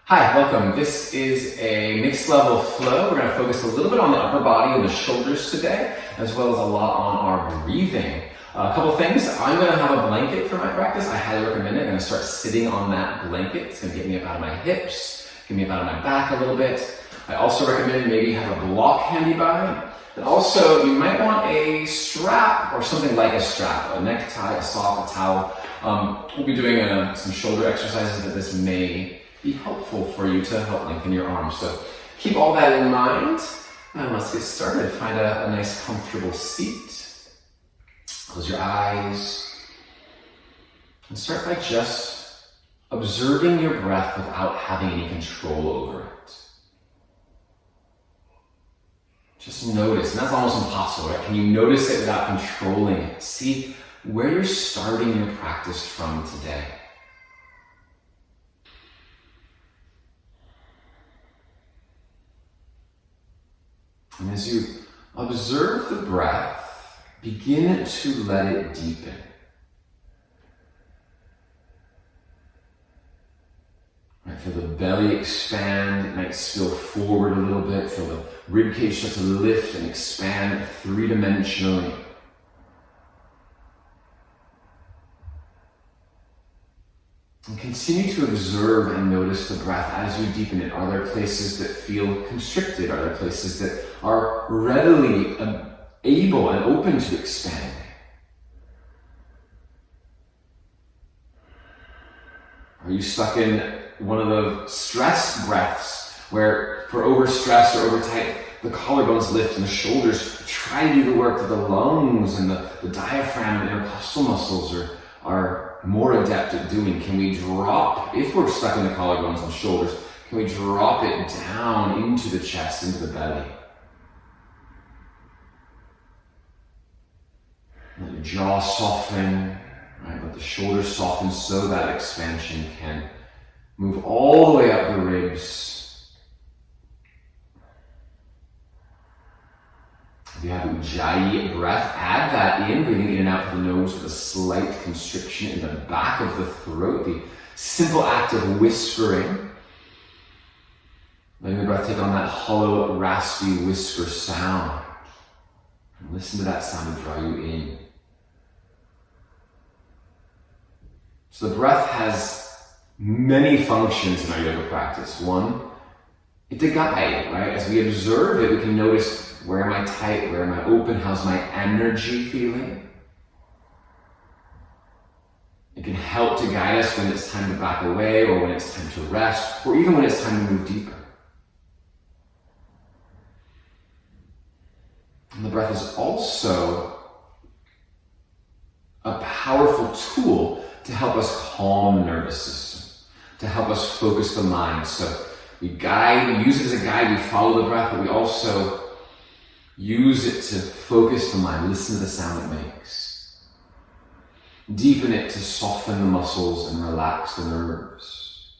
Hi, welcome. This is a mixed level flow. We're going to focus a little bit on the upper body and the shoulders today, as well as a lot on our breathing. A couple things. I'm going to have a blanket for my practice. I highly recommend it. I'm going to start sitting on that blanket. It's going to get me up out of my hips, get me up out of my back a little bit. I also recommend maybe have a block handy by. And also, you might want a strap or something like a strap, a necktie, a sock, a towel. We'll be doing some shoulder exercises that this may be helpful for you to help lengthen your arms. So keep all that in mind, and let's get started. Find a nice comfortable seat. Close your eyes, and start by just observing your breath without having any control over it. Just notice, and that's almost impossible, right? Can you notice it without controlling it? See where you're starting your practice from today. And as you observe the breath, begin to let it deepen. Right, feel the belly expand. It might spill forward a little bit. Feel the ribcage start to lift and expand three-dimensionally. And continue to observe and notice the breath as you deepen it. Are there places that feel constricted? Are there places that are readily able and open to expand? Are you stuck in one of the stressed breaths where for overstress or overtight, the collarbones lift and the shoulders try to do the work that the lungs and the diaphragm and intercostal muscles are more adept at doing? Can we drop, if we're stuck in the collarbones and shoulders, can we drop it down into the chest, into the belly? Let your jaw soften, right? Let the shoulders soften so that expansion can move all the way up the ribs. If you have Ujjayi breath, add that in, breathing in and out through the nose with a slight constriction in the back of the throat. The simple act of whispering. Letting the breath take on that hollow, raspy whisper sound. And listen to that sound and draw you in. So the breath has many functions in our yoga practice. One, it's a guide, right? As we observe it, we can notice, where am I tight? Where am I open? How's my energy feeling? It can help to guide us when it's time to back away, or when it's time to rest, or even when it's time to move deeper. And the breath is also a powerful tool to help us calm the nervous system, to help us focus the mind. So we use it as a guide, we follow the breath, but we also use it to focus the mind, listen to the sound it makes. Deepen it to soften the muscles and relax the nerves.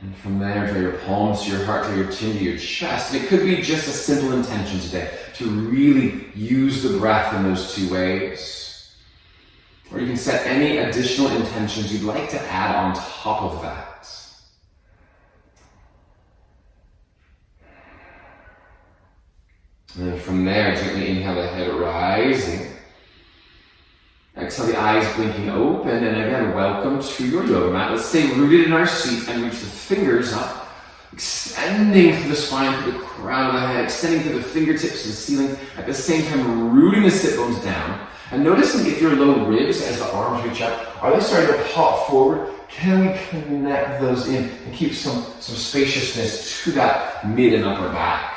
And from there, draw your palms to your heart, draw your chin to your chest. And it could be just a simple intention today to really use the breath in those two ways. Or you can set any additional intentions you'd like to add on top of that. And then from there, gently inhale the head rising. Exhale the eyes blinking open. And again, welcome to your yoga mat. Let's stay rooted in our seat and reach the fingers up, extending through the spine, through the crown of the head, extending through the fingertips to the ceiling, at the same time rooting the sit bones down. And noticing if your low ribs, as the arms reach up, are they starting to pop forward? Can we connect those in and keep some spaciousness to that mid and upper back?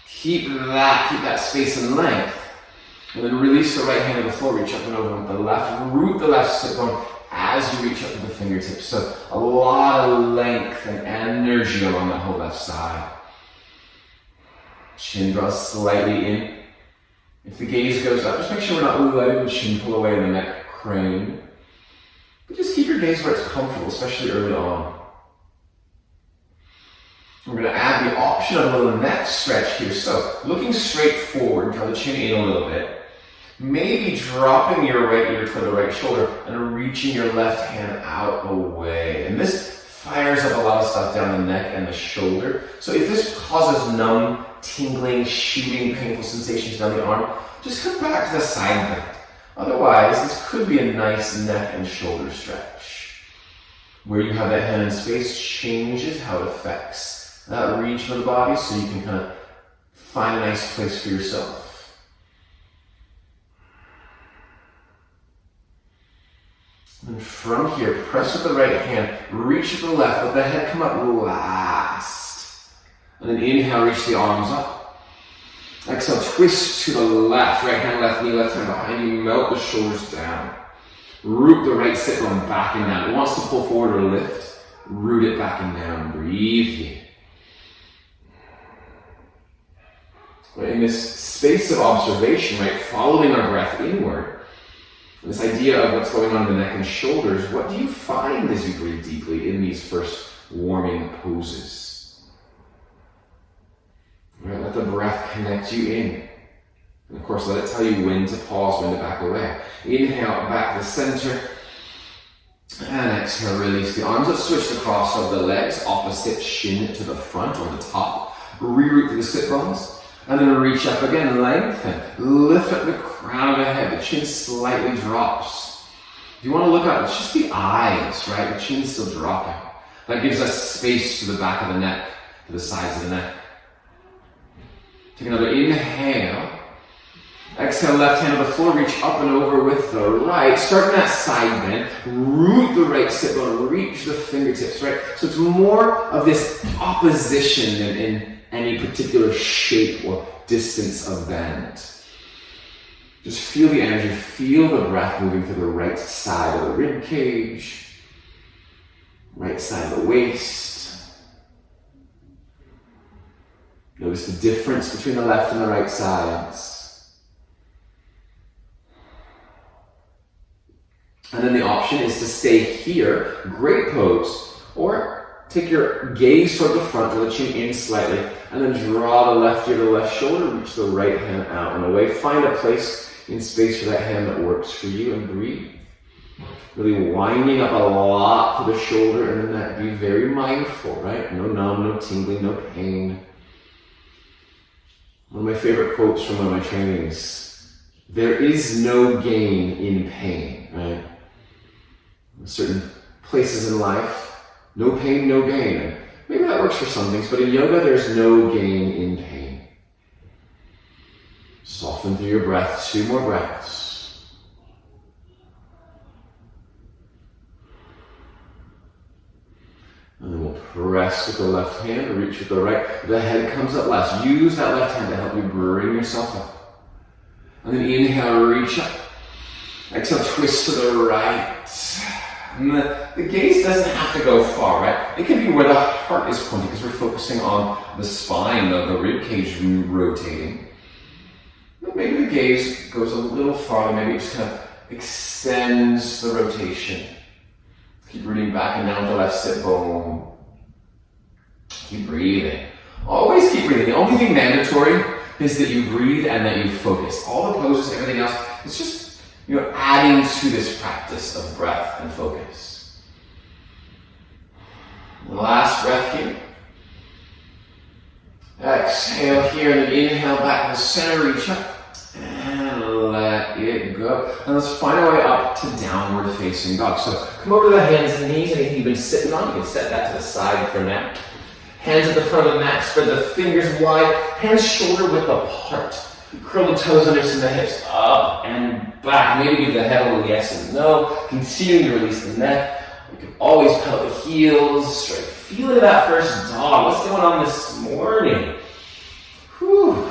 Keep that space and length. And then release the right hand to the floor, reach up and over with the left. Root the left sit bone as you reach up to the fingertips. So a lot of length and energy along that whole left side. Chin draws slightly in. If the gaze goes up, just make sure we're not letting the chin pull away and the neck crane. But just keep your gaze where it's comfortable, especially early on. We're going to add the option of a little neck stretch here. So looking straight forward, draw the chin in a little bit. Maybe dropping your right ear toward the right shoulder and reaching your left hand out away. And this fires up a lot of stuff down the neck and the shoulder. So if this causes numb, tingling, shooting, painful sensations down the arm, just come back to the side bend. Otherwise, this could be a nice neck and shoulder stretch. Where you have that hand in space changes how it affects that region of the body, so you can kind of find a nice place for yourself. And from here, press with the right hand, reach with the left, let the head come up last. And then inhale, reach the arms up. Exhale, twist to the left, right hand, left knee, left hand behind you, melt the shoulders down. Root the right sit bone back and down. It wants to pull forward or lift. Root it back and down, breathe in. In this space of observation, right, following our breath inward, this idea of what's going on in the neck and shoulders, what do you find as you breathe deeply in these first warming poses? Right, let the breath connect you in. And of course, let it tell you when to pause, when to back away. Inhale, back to the center. And exhale, release the arms. Let's switch the cross of the legs, opposite shin to the front or the top. Reroot through the sit bones. And then reach up again, lengthen. Lift up the crown of the head. The chin slightly drops. If you want to look up, it's just the eyes, right? The chin's still dropping. That gives us space to the back of the neck, to the sides of the neck. Take another inhale. Exhale, left hand to the floor, reach up and over with the right. Start in that side bend. Root the right sit bone, reach the fingertips, right? So it's more of this opposition than in any particular shape or distance of bend. Just feel the energy, feel the breath moving through the right side of the rib cage, right side of the waist. Notice the difference between the left and the right sides. And then the option is to stay here, great pose, or take your gaze toward the front, draw the chin in slightly, and then draw the left ear to the left shoulder, reach the right hand out and away. Find a place in space for that hand that works for you and breathe. Really winding up a lot to the shoulder and then that, be very mindful, right? No numb, no tingling, no pain. One of my favorite quotes from one of my trainings, there is no gain in pain, right? In certain places in life, no pain, no gain. And maybe that works for some things, but in yoga, there's no gain in pain. Soften through your breath, 2 more breaths. And then we'll press with the left hand, reach with the right. The head comes up last. Use that left hand to help you bring yourself up. And then inhale, reach up. Exhale, twist to the right. And the gaze doesn't have to go far, right? It can be where the heart is pointing because we're focusing on the spine, the rib cage rotating. But maybe the gaze goes a little farther, maybe it just kind of extends the rotation. Keep rooting back and down with the left sit bone. Keep breathing. Always keep breathing. The only thing mandatory is that you breathe and that you focus. All the poses, everything else, it's just adding to this practice of breath and focus. Last breath here. Exhale here, and then inhale back to the center, reach up, and let it go. And let's find our way up to downward facing dog. So come over to the hands and knees, anything you've been sitting on, you can set that to the side for now. Hands at the front of the mat, spread the fingers wide, hands shoulder width apart. Curl the toes under the hips, up and back. Maybe give the head a little yes and no. Continue to release the neck. You can always pedal the heels straight. Feel into that first dog. What's going on this morning? Whew.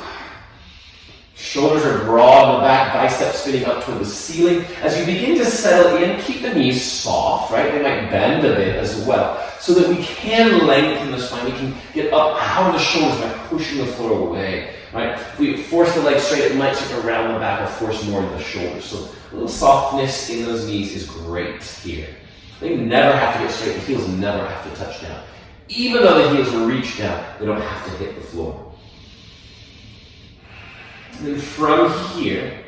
Shoulders are broad in the back, biceps spinning up toward the ceiling. As you begin to settle in, keep the knees soft, right? They might bend a bit as well, so that we can lengthen the spine. We can get up out of the shoulders by pushing the floor away. Right? If we force the legs straight, it might start around the back or force more into the shoulders. So a little softness in those knees is great here. They never have to get straight. The heels never have to touch down. Even though the heels reach down, they don't have to hit the floor. And then from here,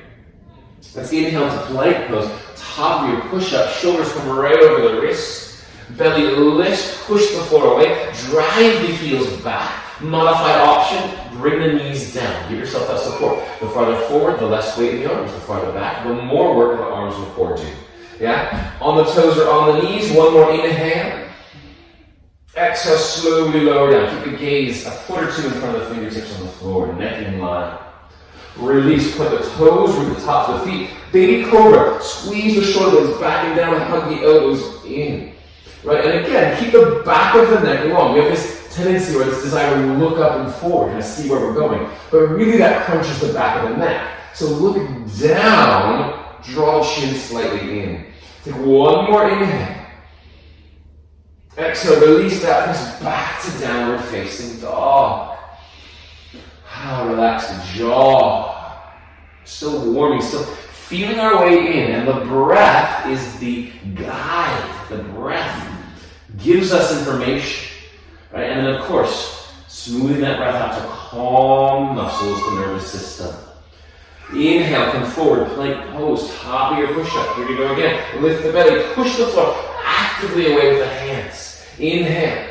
Let's inhale into plank pose. Top of your push-up, shoulders come right over the wrists. Belly lifts, push the floor away. Drive the heels back. Modified option, bring the knees down. Give yourself that support. The farther forward, the less weight in the arms. The farther back, the more work the arms and core do. Yeah? On the toes or on the knees. One more inhale. Exhale, slowly lower down. Keep the gaze a foot or two in front of the fingertips on the floor. Neck in line. Release, put the toes root the tops of the feet. Baby cobra, squeeze the shoulder blades back and down, hug the elbows in. Right, and again, keep the back of the neck long. We have this tendency or this desire to look up and forward, kind of see where we're going. But really that crunches the back of the neck. So look down, draw the chin slightly in. Take one more inhale. Exhale, release that, press back to downward facing dog. Relax the jaw. Still warming, still feeling our way in. And the breath is the guide. The breath gives us information. Right? And then, of course, smoothing that breath out to calm muscles, the nervous system. Inhale, come forward, plank pose, top of your push-up. Here we go again. Lift the belly, push the floor actively away with the hands. Inhale.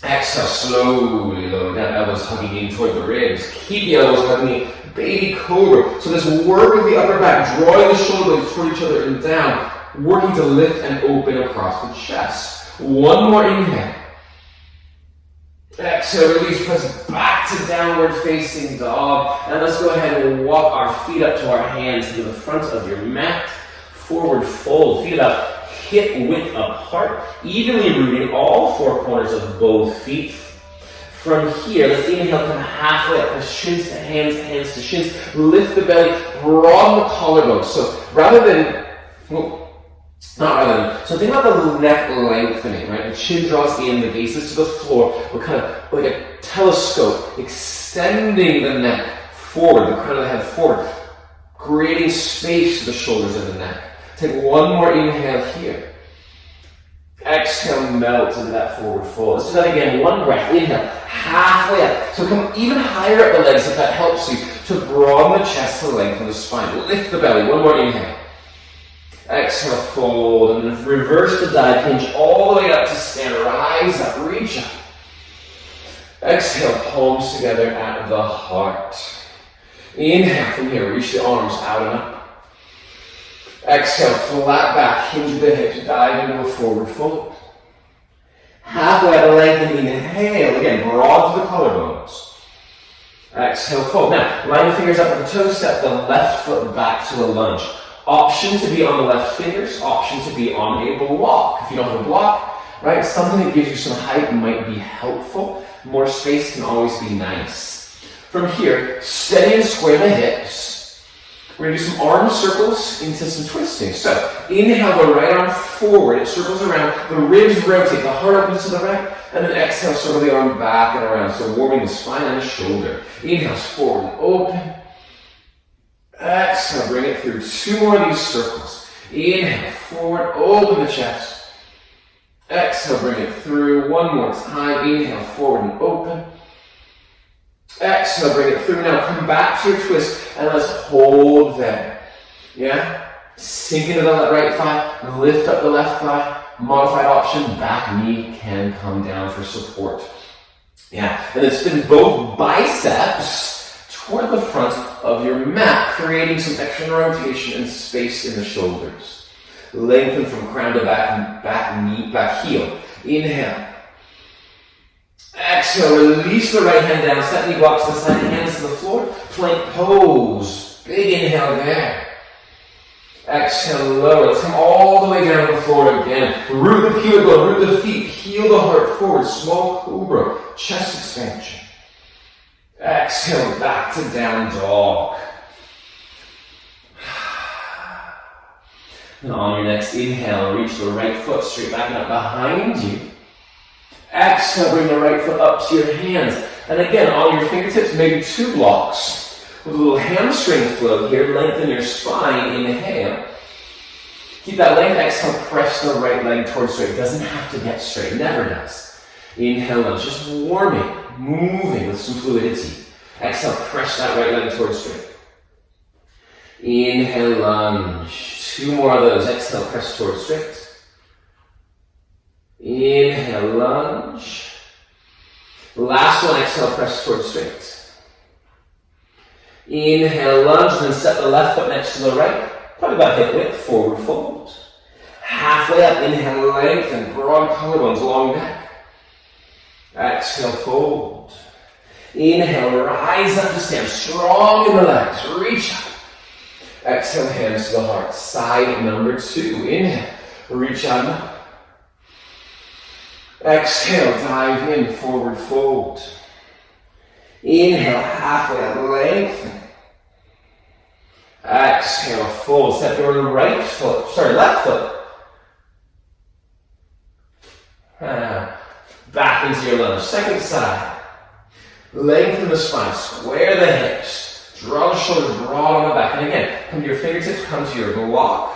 Exhale, slowly lower down, elbows hugging in toward the ribs. Keep the elbows hugging in. Baby cobra. So this work of the upper back, drawing the shoulder blades toward each other and down, working to lift and open across the chest. One more inhale. Exhale, release, press back to downward facing dog. And let's go ahead and walk our feet up to our hands to the front of your mat. Forward fold, feet up. Hip width apart, evenly rooting all four corners of both feet. From here, let's inhale, come halfway up, press shins to hands to shins. Lift the belly, broaden the collarbone. So so think about the neck lengthening, right? The chin draws in, the gaze is to the floor. We're kind of like a telescope, extending the neck forward, the crown of the head forward, creating space to the shoulders and the neck. Take one more inhale here. Exhale, melt into that forward fold. Let's do that again. One breath. Inhale, halfway up. So come even higher up the legs if that helps you to broaden the chest to lengthen the spine. Lift the belly. One more inhale. Exhale, fold. And then reverse the dive. Hinge all the way up to stand. Rise up. Reach up. Exhale, palms together at the heart. Inhale from here. Reach the arms out and up. Exhale, flat back, hinge the hips, dive into a forward fold. Halfway at a length, and inhale. Again, broad to the collarbones. Exhale, fold. Now, line the fingers up with the toes, step the left foot back to a lunge. Option to be on the left fingers, option to be on a block. If you don't have a block, right, something that gives you some height might be helpful. More space can always be nice. From here, steady and square the hips. We're going to do some arm circles into some twisting. So, inhale the right arm forward. It circles around. The ribs rotate. The heart opens to the right. And then exhale, circle the arm back and around. So, warming the spine and the shoulder. Inhale, forward, open. Exhale, bring it through. Two more of these circles. Inhale, forward, open the chest. Exhale, bring it through. One more time. Inhale, forward and open. Exhale, bring it through. Now come back to your twist and let's hold there. Yeah? Sink into the right thigh, lift up the left thigh. Modified option, back knee can come down for support. Yeah, and then spin both biceps toward the front of your mat, creating some extra rotation and space in the shoulders. Lengthen from crown to back knee, back heel. Inhale. Exhale, release the right hand down, step knee blocks to the side, hands to the floor, plank pose. Big inhale there. Exhale, lower. Let's come all the way down to the floor again. Root the pubic bone, root the feet, heel the heart forward, small cobra, chest expansion. Exhale, back to down dog. And on your next inhale, reach the right foot straight back up behind you. Exhale, bring the right foot up to your hands. And again, on your fingertips, maybe two blocks. With a little hamstring flow here, lengthen your spine, inhale. Keep that length, exhale, press the right leg towards straight. It doesn't have to get straight, never does. Inhale, lunge, just warming, moving with some fluidity. Exhale, press that right leg towards straight. Inhale, lunge. 2 more of those. Exhale, press towards straight. Inhale, lunge. Last one, exhale, press towards straight. Inhale, lunge, and then step the left foot next to the right. Probably about hip width, forward fold. Halfway up, inhale, lengthen, broad collarbones, long neck. Exhale, fold. Inhale, rise up to stand, strong in the legs, reach up. Exhale, hands to the heart, side number 2. Inhale, reach out and up. Exhale, dive in, forward fold. Inhale, halfway up, lengthen. Exhale, fold. Step your left foot. Back into your lunge. Second side. Lengthen the spine, square the hips. Draw the shoulders broad on the back. And again, come to your fingertips, come to your block.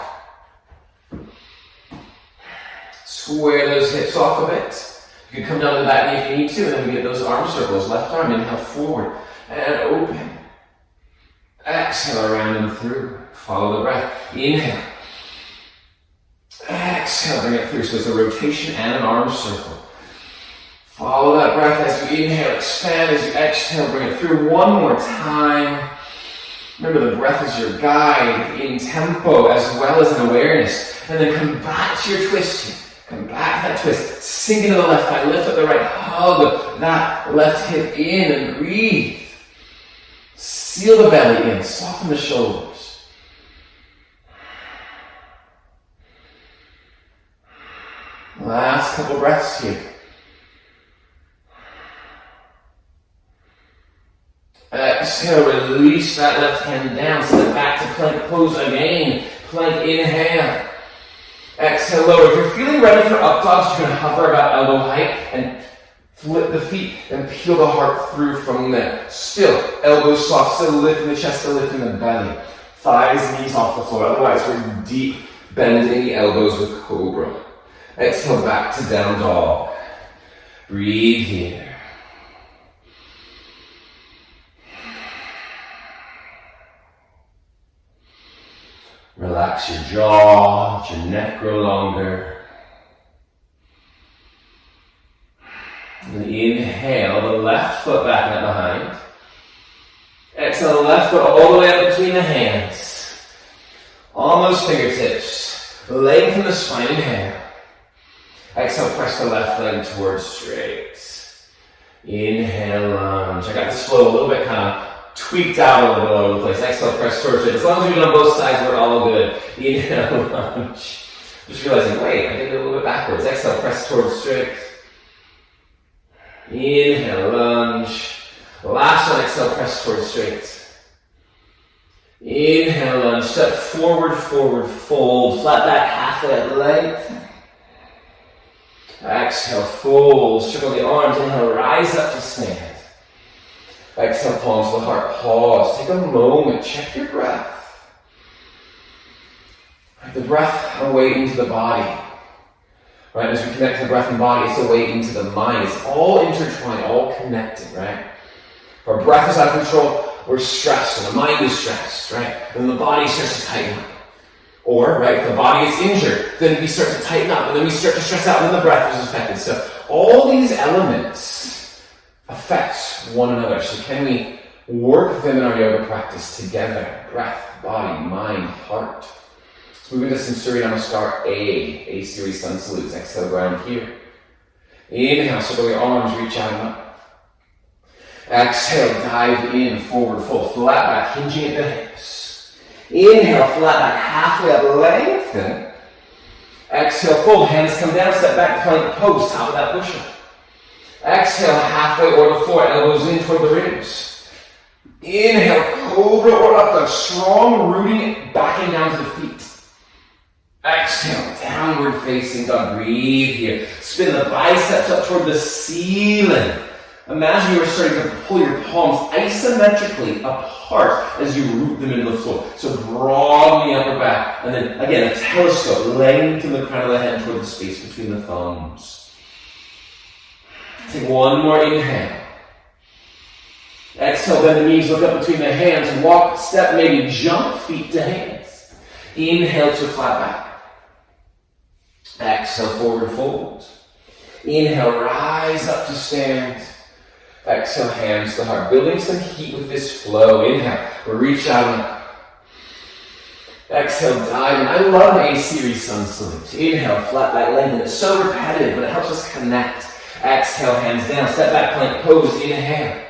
Square those hips off a bit. You can come down to the back knee if you need to, and then we get those arm circles. Left arm, inhale forward and open. Exhale, around and through. Follow the breath. Inhale. Exhale, bring it through. So it's a rotation and an arm circle. Follow that breath as you inhale, expand as you exhale, bring it through. One more time. Remember, the breath is your guide in tempo as well as in awareness. And then come back to your twist here. Come back to that twist. Sink into the left thigh, lift up the right, hug that left hip in and breathe. Seal the belly in, soften the shoulders. Last couple breaths here. Exhale, release that left hand down, step back to plank pose again. Plank, inhale. Exhale, lower. If you're feeling ready for up dogs, you're going to hover about elbow height and flip the feet and peel the heart through from there. Still, elbows soft, still lifting the chest, still lifting the belly. Thighs, knees off the floor. Otherwise, we're deep bending the elbows with cobra. Exhale, back to down dog. Breathe here. Relax your jaw, let your neck grow longer. And inhale, the left foot back and behind. Exhale, the left foot all the way up between the hands. On those fingertips, lengthen the spine, inhale. Exhale, press the left leg towards straight. Inhale, lunge. I got this flow a little bit kind of tweaked out a little bit all over the place. Exhale, press towards it. As long as we do it on both sides, we're all good. Inhale, lunge. Just realizing, wait, I did it a little bit backwards. Exhale, press towards straight. Inhale, lunge. Last one, exhale, press towards straight. Inhale, lunge. Step forward, forward, fold. Flat back, halfway at length. Exhale, fold. Circle the arms. Inhale, rise up to stand. Exhale, palms to the heart, pause. Take a moment, check your breath. The breath away into the body. Right, as we connect the breath and body, it's away into the mind. It's all intertwined, all connected, right? If our breath is out of control, we're stressed, and the mind is stressed, right? And then the body starts to tighten up. Or, right, if the body is injured, then we start to tighten up, and then we start to stress out, and then the breath is affected. So all these elements affect one another. So can we work them in our yoga practice together? Breath, body, mind, heart. Let's move into Sansuri Namaskar A series sun salutes. Exhale, ground here. Inhale, circle your arms, reach out and up. Exhale, dive in, forward fold, flat back, hinging at the hips. Inhale, flat back, halfway up, lengthen. Exhale, fold, hands come down, step back, plank pose, top of that push-up. Exhale, halfway or the floor, elbows in toward the ribs. Inhale, cobra or up dog, strong rooting, backing down to the feet. Exhale, downward facing dog, breathe here. Spin the biceps up toward the ceiling. Imagine you are starting to pull your palms isometrically apart as you root them into the floor. So broaden the upper back, and then again, a telescope, lengthen the crown of the head toward the space between the thumbs. Take one more inhale. Exhale, bend the knees, look up between the hands, walk, step, maybe jump, feet to hands. Inhale to flat back. Exhale, forward fold. Inhale, rise up to stand. Exhale, hands to heart. Building some heat with this flow. Inhale, reach out and up. Exhale, dive in. I love A-series sun salute. Inhale, flat back, lengthen. It's so repetitive, but it helps us connect. Exhale, hands down, step back, plank pose. Inhale.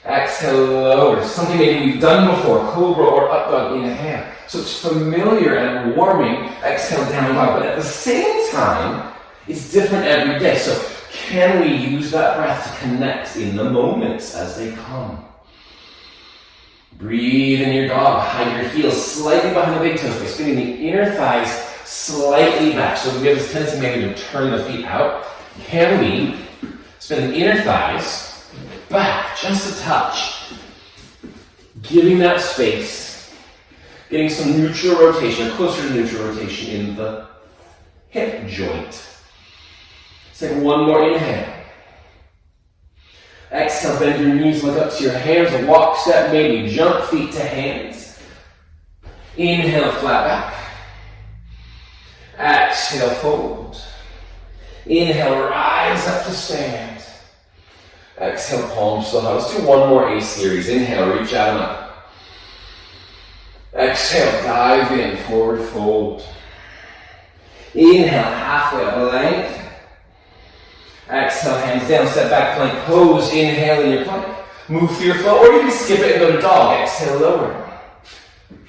Exhale, lower. Something maybe we've done before, cobra or up dog. Inhale. So it's familiar and warming. Exhale, down dog. But at the same time, it's different every day. So can we use that breath to connect in the moments as they come? Breathe in your dog. Hide your heels slightly behind the big toes by spinning the inner thighs slightly back. So we have this tendency maybe to turn the feet out. Can we spin the inner thighs back just a touch? Giving that space. Getting some neutral rotation, or closer to neutral rotation in the hip joint. Let's take one more inhale. Exhale, bend your knees, look up to your hands, walk, step, maybe jump, feet to hands. Inhale, flat back. Exhale, fold. Inhale, rise up to stand. Exhale, palms to the heart. Let's do one more A-series. Inhale, reach out and up. Exhale, dive in, forward fold. Inhale, halfway up, length. Exhale, hands down, step back, plank pose. Inhale in your plank. Move through your flow, or you can skip it and go to dog. Exhale, lower.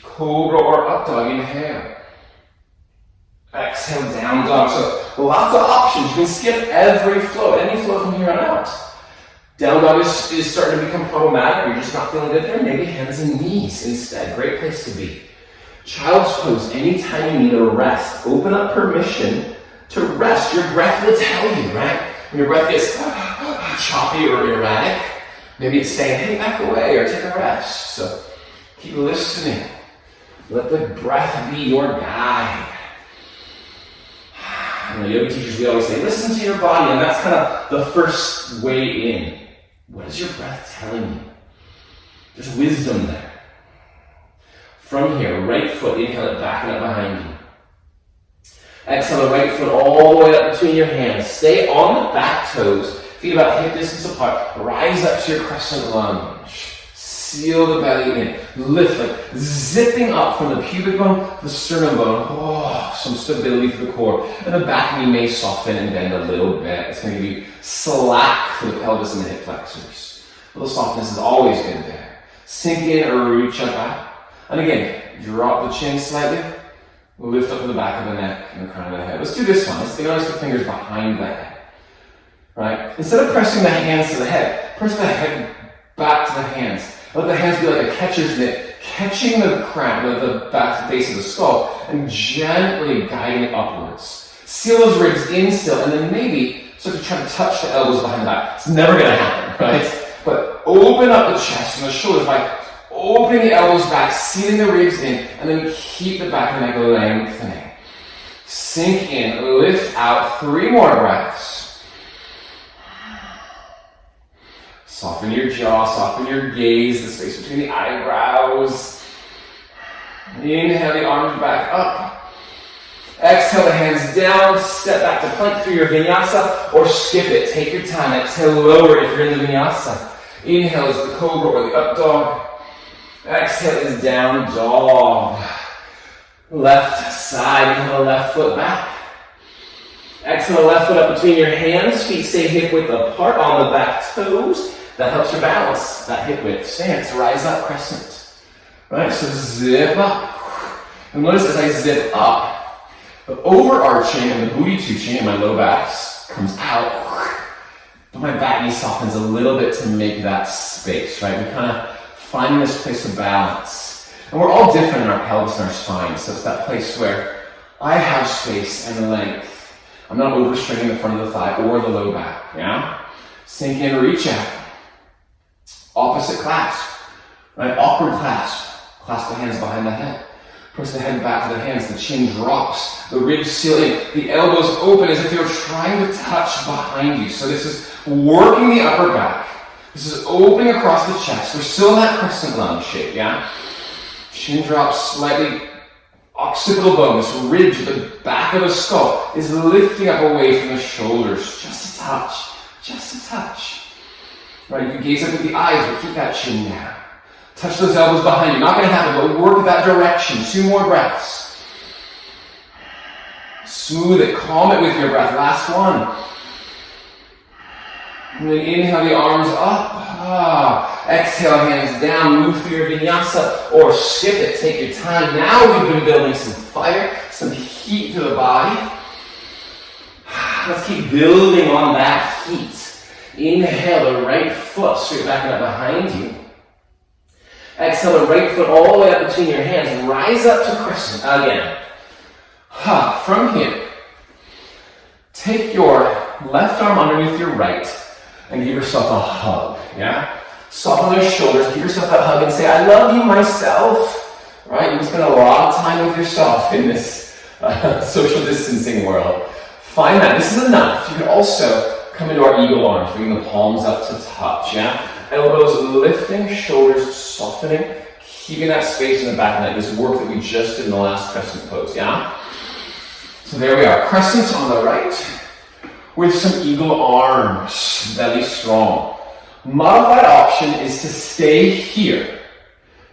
Cobra or up dog. Inhale. Exhale, down dog. So lots of options. You can skip every flow, any flow from here on out. Down dog is starting to become problematic. You're just not feeling good there. Maybe hands and knees instead. Great place to be. Child's pose. Anytime you need a rest, open up permission to rest. Your breath will tell you, right? When your breath gets choppy or erratic, maybe it's saying, hey, back away or take a rest. So keep listening. Let the breath be your guide. You know, yoga teachers, we always say, listen to your body, and that's kind of the first way in. What is your breath telling you? There's wisdom there. From here, right foot, inhale it back and up behind you. Exhale the right foot all the way up between your hands. Stay on the back toes, feet about hip distance apart. Rise up to your crescent lunge. Seal the belly in. Lift, like zipping up from the pubic bone to the sternum bone. Oh, some stability for the core. And the back knee may soften and bend a little bit. It's going to give you slack for the pelvis and the hip flexors. A little softness is always good there. Sink in or reach up back. And again, drop the chin slightly. Lift up to the back of the neck and the crown of the head. Let's do this one. Let's notice the fingers behind the head. Right? Instead of pressing the hands to the head, press the head back to the hands. Let the hands be like a catcher's mitt, catching the crown, the back, the base of the skull, and gently guiding it upwards. Seal those ribs in still, and then maybe start to try to touch the elbows behind the back. It's never going to happen, right? But open up the chest and the shoulders by opening the elbows back, sealing the ribs in, and then keep the back of the neck lengthening. Sink in, lift out, 3 more breaths. Soften your jaw, soften your gaze, the space between the eyebrows. Inhale the arms back up. Exhale the hands down, step back to plank through your vinyasa, or skip it, take your time. Exhale, lower if you're in the vinyasa. Inhale is the cobra or the up dog. Exhale is down dog. Left side, inhale left foot back. Exhale left foot up between your hands, feet stay hip width apart on the back toes. That helps your balance, that hip width stance. Rise up, crescent. Right, so zip up. And notice as I zip up, the overarching and the booty tooching in my low back comes out. But my back knee softens a little bit to make that space, right? We kind of find this place of balance. And we're all different in our pelvis and our spine, so it's that place where I have space and length. I'm not overstringing the front of the thigh or the low back, yeah? Sink in, reach out. Opposite clasp, right? Awkward clasp. Clasp the hands behind the head. Press the head back to the hands. The chin drops. The ribs seal in. The elbows open as if you're trying to touch behind you. So this is working the upper back. This is opening across the chest. We're still in that crescent lunge shape, yeah? Chin drops slightly. Occipital bone, this ridge at the back of the skull, is lifting up away from the shoulders. Just a touch. Just a touch. Right, you can gaze up at the eyes, but keep that chin down. Touch those elbows behind you. Not going to happen, but work that direction. 2 more breaths. Smooth it. Calm it with your breath. Last one. And then inhale the arms up. Exhale, hands down. Move through your vinyasa or skip it. Take your time. Now we've been building some fire, some heat to the body. Let's keep building on that heat. Inhale the right foot straight back up behind you. Exhale the right foot all the way up between your hands. Rise up to crescent again. From here, take your left arm underneath your right and give yourself a hug, yeah? Soften those shoulders, give yourself that hug and say, I love you myself, right? You can spend a lot of time with yourself in this social distancing world. Find that, this is enough. You can also come into our eagle arms, bringing the palms up to touch, yeah? Elbows lifting, shoulders softening, keeping that space in the back of the neck, this work that we just did in the last crescent pose, yeah? So there we are, crescent on the right, with some eagle arms, belly strong. Modified option is to stay here,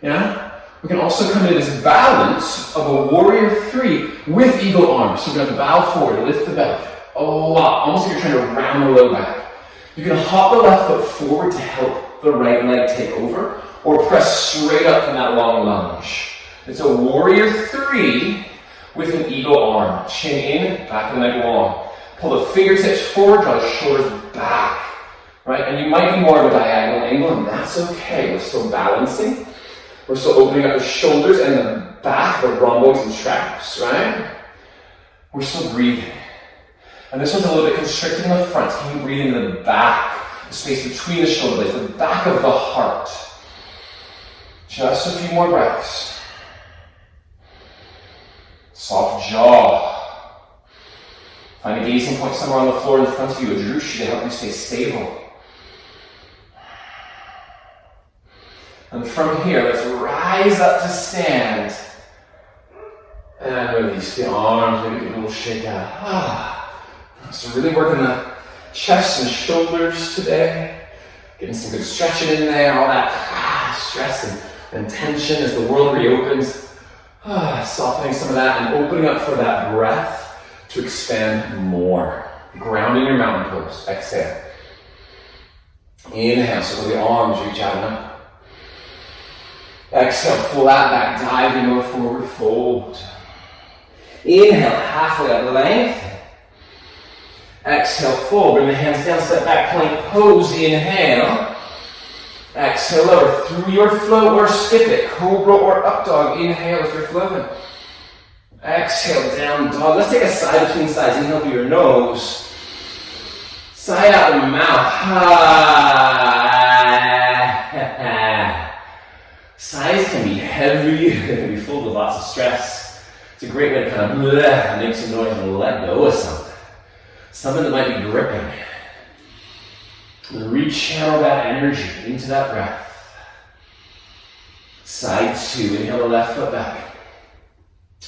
yeah? We can also come into this balance of a warrior 3 with eagle arms. So we're going to bow forward, lift the belly, a lot, almost like you're trying to round the low back. You can hop the left foot forward to help the right leg take over, or press straight up from that long lunge. It's a warrior 3 with an eagle arm. Chin in, back of the neck long. Pull the fingertips forward, draw the shoulders back, right? And you might be more of a diagonal angle, and that's okay. We're still balancing. We're still opening up the shoulders and the back, the rhomboids and traps, right? We're still breathing. And this one's a little bit constricted in the front. Can you breathe into the back, the space between the shoulder blades, the back of the heart? Just a few more breaths. Soft jaw. Find a gazing point somewhere on the floor in front of you, a drushi, to help you stay stable. And from here, let's rise up to stand. And release the arms, maybe give a little shake out. So really working the chest and shoulders today. Getting some good stretching in there, all that stress and tension as the world reopens. Softening some of that and opening up for that breath to expand more. Grounding your mountain pose. Exhale. Inhale, so the arms reach out and up. Exhale, flat back, dive into a forward fold. Inhale, halfway up, lengthen. Exhale, fold, bring the hands down, step back, plank pose, inhale. Exhale, lower through your flow or skip it, cobra or up dog, inhale if you're floating. Exhale, down dog. Let's take a side between sides. Inhale through your nose. Side out the mouth. Sides can be heavy. They can be full of lots of stress. It's a great way to kind of make some noise and let go of something. Something that might be gripping. And rechannel that energy into that breath. Side 2. Inhale the left foot back.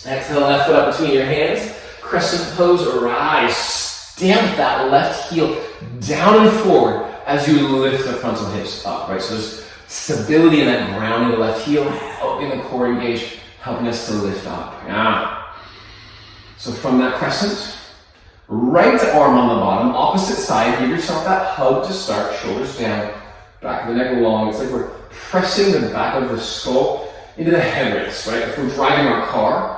Exhale, left foot up between your hands. Crescent pose, rise. Stamp that left heel down and forward as you lift the frontal hips up, right? So there's stability in that grounding the left heel, helping the core engage, helping us to lift up. Yeah. So from that crescent, right arm on the bottom, opposite side, give yourself that hug to start, shoulders down, back of the neck long. It's like we're pressing the back of the skull into the headrest, right? If we're driving our car,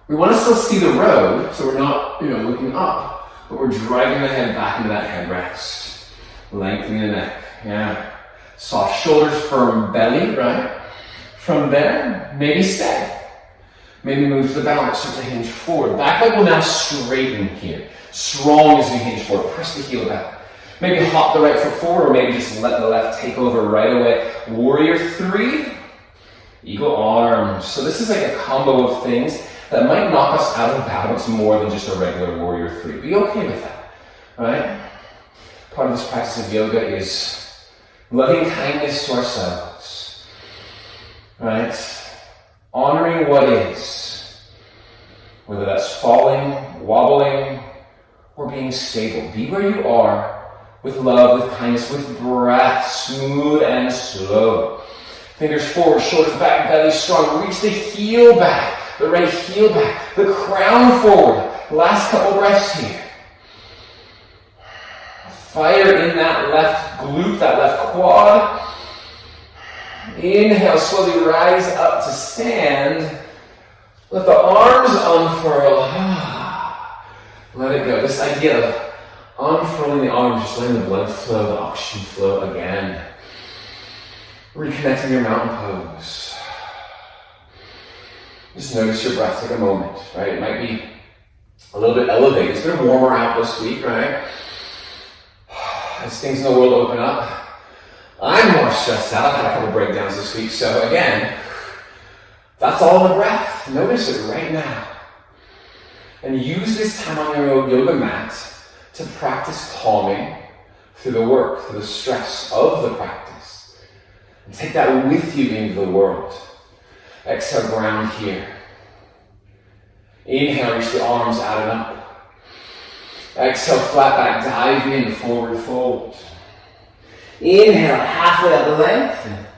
we want to still see the road, so we're not, looking up, but we're driving the head back into that headrest. Lengthening the neck, yeah. Soft shoulders, firm belly, right? From there, maybe stay. Maybe move to the balance, start to hinge forward. Back leg will now straighten here. Strong as you hinge forward, press the heel back. Maybe hop the right foot forward, or maybe just let the left take over right away. Warrior 3, eagle arms. So this is like a combo of things that might knock us out of balance more than just a regular warrior 3. Be okay with that, right? Part of this practice of yoga is Loving kindness to ourselves, right? Honoring what is, whether that's falling, wobbling, or being stable. Be where you are with love, with kindness, with breath, smooth and slow. Fingers forward, shoulders back, belly strong. Reach the heel back, the right heel back, the crown forward. Last couple breaths here. Fire in that left glute, that left quad. Inhale, slowly rise up to stand. Let the arms unfurl. Let it go. This idea of unfurling the arms, just letting the blood flow, the oxygen flow again. Reconnecting your mountain pose. Just notice your breath, take a moment, right? It might be a little bit elevated. It's been warmer out this week, right? As things in the world open up, I'm more stressed out. I've had a couple breakdowns this week. So again, that's all the breath. Notice it right now. And use this time on your yoga mat to practice calming through the work, through the stress of the practice. And take that with you into the world. Exhale, ground here. Inhale, reach the arms out and up. Exhale, flat back, dive in, forward fold. Inhale, halfway up the length.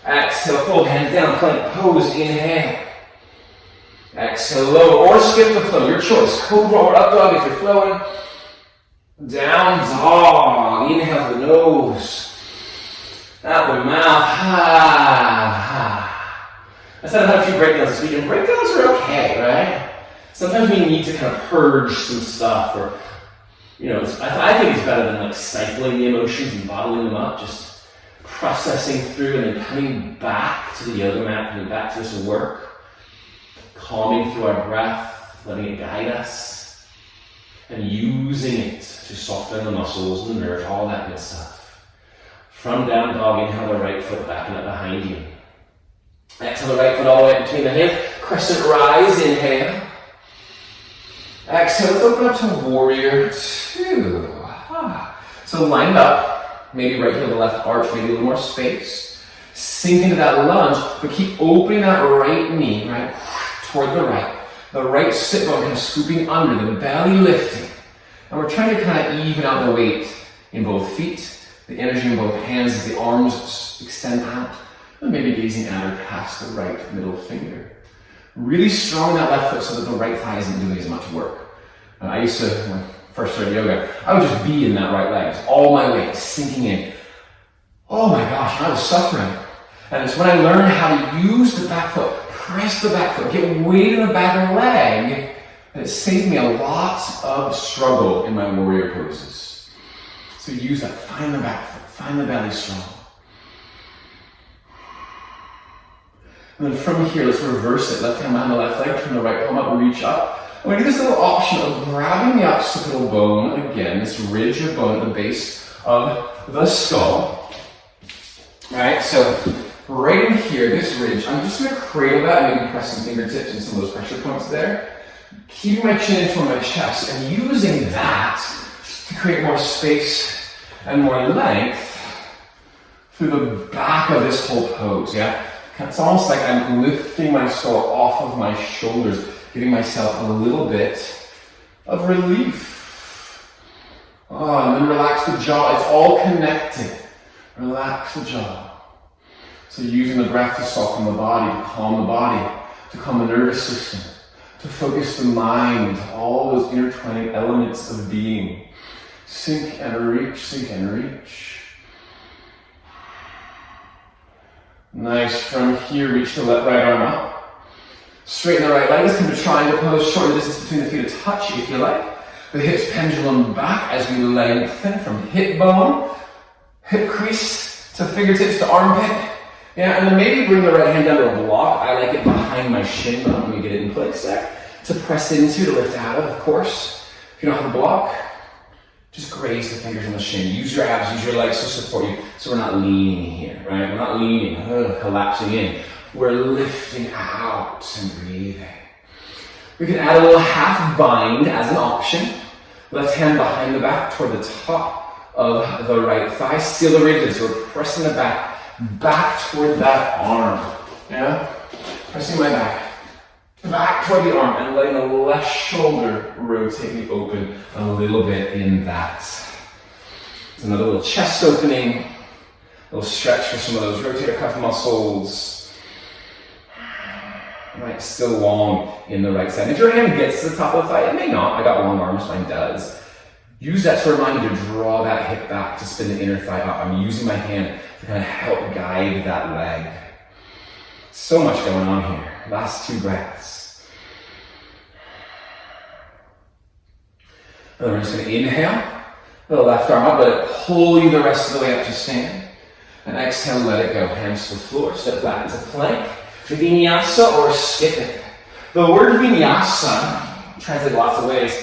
Exhale, fold, hands down, plank pose, inhale. Exhale, lower or skip the flow, your choice. Cobra or up dog if you're flowing. Down dog, inhale through the nose. Out the mouth, I said I've had a few breakdowns this week, and breakdowns are okay, right? Sometimes we need to kind of purge some stuff, or, I think it's better than like stifling the emotions and bottling them up, just processing through and then coming back to the yoga mat, coming back to this work, calming through our breath, letting it guide us, and using it to soften the muscles and the nerves, all that good stuff. From down dog, inhale the right foot back and up behind you. Exhale the right foot all the way between the hands. Crescent rise, inhale. Exhale, let's open up to warrior two. So lined up, maybe right here to the left arch, maybe a little more space. Sink into that lunge, but keep opening that right knee, right, toward the right. The right sit bone kind of scooping under, the belly lifting. And we're trying to kind of even out the weight in both feet, the energy in both hands as the arms extend out, and maybe gazing at or past the right middle finger. Really strong that left foot so that the right thigh isn't doing as much work. I used to, when I first started yoga, I would just be in that right leg, all my weight sinking in. Oh my gosh, I was suffering. And it's when I learned how to use the back foot, press the back foot, get weight in the back leg, and it saved me a lot of struggle in my warrior poses. So use that, find the back foot, find the belly strong. And then from here, let's reverse it. Left hand behind the left leg, turn the right palm up, reach up. And we do this little option of grabbing the occipital bone, again, this ridge of bone at the base of the skull. Right, so right in here, this ridge, I'm just going to cradle that and maybe press some fingertips and some of those pressure points there. Keeping my chin into my chest and using that to create more space and more length through the back of this whole pose, yeah? It's almost like I'm lifting my skull off of my shoulders, giving myself a little bit of relief. And then relax the jaw. It's all connected. Relax the jaw. So using the breath to soften the body, to calm the nervous system, to focus the mind, all those intertwining elements of being. Sink and reach, sink and reach. Nice. From here, reach the right arm up. Straighten the right leg. Let's come to triangle pose. Shorten the distance between the feet a touch, if you like. The hips pendulum back as we lengthen from hip bone, hip crease to fingertips to armpit. Yeah, and then maybe bring the right hand under a block. I like it behind my shin bone. Let me get it in place there. To press into, to lift out of course. If you don't have a block, just graze the fingers on the shin. Use your abs, use your legs to support you. So we're not leaning here, right? We're not leaning, collapsing in. We're lifting out and breathing. We can add a little half bind as an option. Left hand behind the back toward the top of the right thigh. Seal the ribs in, so we're pressing the back toward that arm. Yeah? Pressing my back toward the arm, and letting the left shoulder rotate me open a little bit in that. It's another little chest opening, a little stretch for some of those rotator cuff muscles. Right, still long in the right side. If your hand gets to the top of the thigh, it may not. I got long arms, mine does. Use that to remind you to draw that hip back to spin the inner thigh up. I'm using my hand to kind of help guide that leg. So much going on here. Last 2 breaths. And then we're just going to inhale. The left arm up, let it pull you the rest of the way up to stand. And exhale, let it go. Hands to the floor. Step back into plank. Vinyasa or skip it. The word vinyasa translates lots of ways.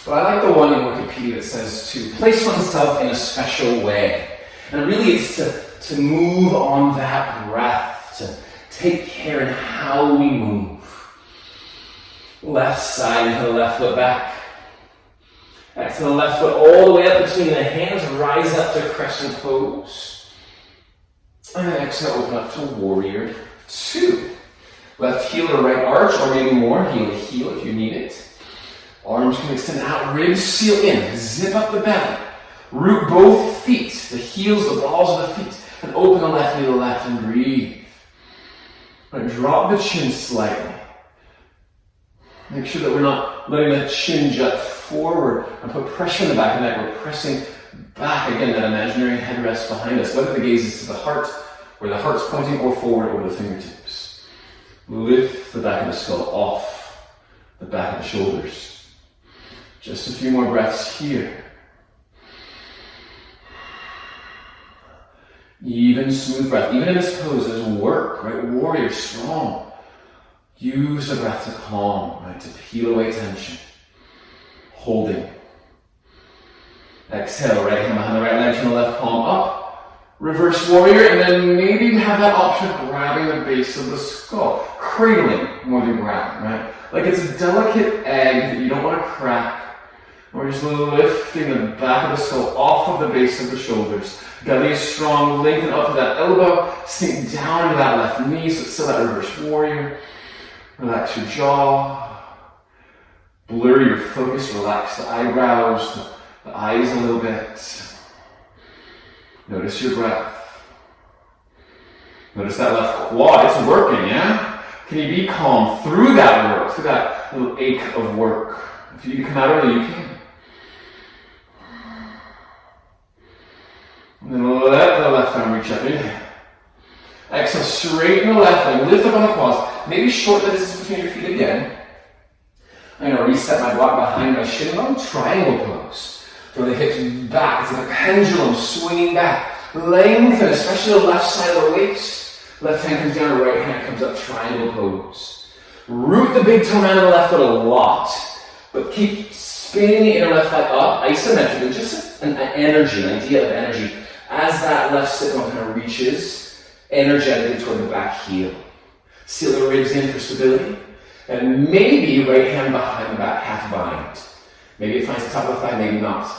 But I like the one in Wikipedia that says to place oneself in a special way. And really it's to move on that breath, to take care in how we move. Left side into the left foot back. Exhale the left foot all the way up between the hands, rise up to crescent pose. And then exhale, open up to warrior 2. Left heel to right arch, or maybe more, heel to heel if you need it. Arms can extend out, ribs seal in, zip up the belly. Root both feet, the heels, the balls of the feet, and open the left knee to the left and breathe. And drop the chin slightly. Make sure that we're not letting the chin jut forward and put pressure in the back of the neck. We're pressing back, again, that imaginary headrest behind us, whether the gaze is to the heart, where the heart's pointing, or forward over the fingertips. Lift the back of the skull off the back of the shoulders. Just a few more breaths here. Even smooth breath. Even in this pose, there's work, right? Warrior, strong. Use the breath to calm, right? To peel away tension. Holding. Exhale, right hand behind the right leg, turn the left palm up. Reverse warrior, and then maybe have that option of grabbing the base of the skull. Cradling more than grabbing, right? Like it's a delicate egg that you don't want to crack. We're just lifting the back of the skull off of the base of the shoulders. Belly is strong, lengthen up to that elbow, sink down to that left knee, so it's still that reverse warrior. Relax your jaw. Blur your focus, relax the eyebrows, the eyes a little bit. Notice your breath. Notice that left quad, it's working, yeah? Can you be calm through that work, through that little ache of work? If you need to come out early, you can. And then let the left arm reach up, inhale. Exhale, straighten the left leg, lift up on the quads. Maybe shorten the distance between your feet again. I'm going to reset my block behind my shin bone, triangle pose. Throw the hips back, it's like a pendulum swinging back. Lengthen, especially the left side of the waist. Left hand comes down, right hand comes up, triangle pose. Root the big toe around the left foot a lot, but keep spinning the inner left thigh up, isometrically, just an energy, an idea of energy, as that left sit bone kind of reaches energetically toward the back heel. Seal the ribs in for stability, and maybe right hand behind the back, half bind. Maybe it finds the top of the thigh, maybe not.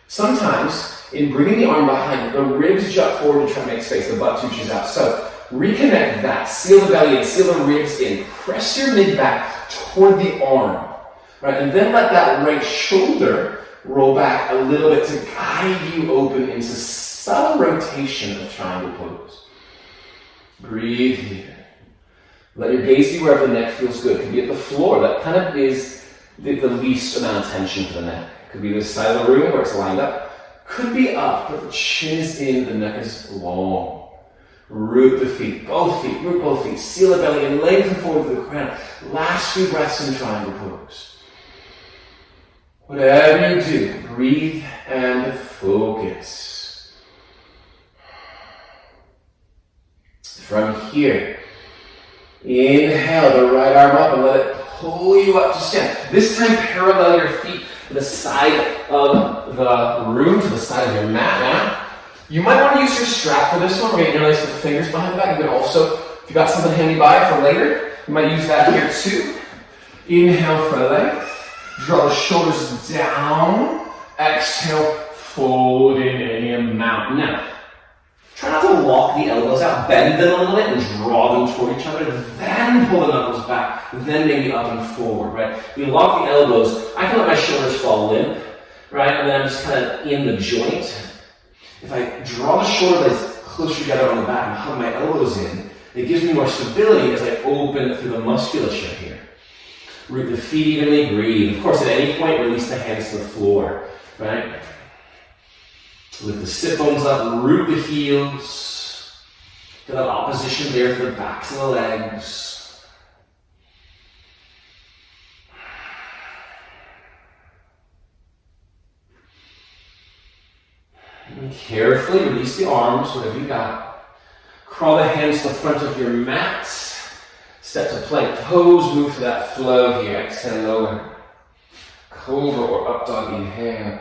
Sometimes, in bringing the arm behind, the ribs jut forward to try to make space, the butt touches out. So, reconnect that, seal the belly in, seal the ribs in, press your mid back toward the arm, right? And then let that right shoulder roll back a little bit to guide you open into subtle rotation of triangle pose. Breathe here. Let your gaze be wherever the neck feels good. It could be at the floor. That kind of is the least amount of tension for the neck. It could be this side of the room where it's lined up. Could be up, but the chin is in, the neck is long. Root the feet, root both feet. Seal the belly and lengthen forward to the crown. Last few breaths in triangle pose. Whatever you do, breathe and focus. From here, inhale the right arm up and let it pull you up to stand. This time parallel your feet to the side of the room, to the side of your mat now. You might want to use your strap for this one. We're going to interlace the fingers behind the back. You can also, if you got something handy by for later, you might use that here too. Inhale for length. Draw the shoulders down. Exhale, fold in any amount. Now, try not to lock the elbows out, bend them a little bit and draw them toward each other, then pull the knuckles back, then maybe up and forward, right? We lock the elbows, I can let my shoulders fall limp, right? And then I'm just kind of in the joint. If I draw the shoulder blades closer together on the back and hug my elbows in, it gives me more stability as I open through the musculature here. Root the feet evenly, breathe. Of course, at any point, release the hands to the floor, right? Lift the sit bones up, root the heels. Get that opposition there for the backs and the legs. And carefully release the arms, whatever you got. Crawl the hands to the front of your mat. Step to plank pose, move to that flow here. Exhale, lower. Cobra or up dog, inhale.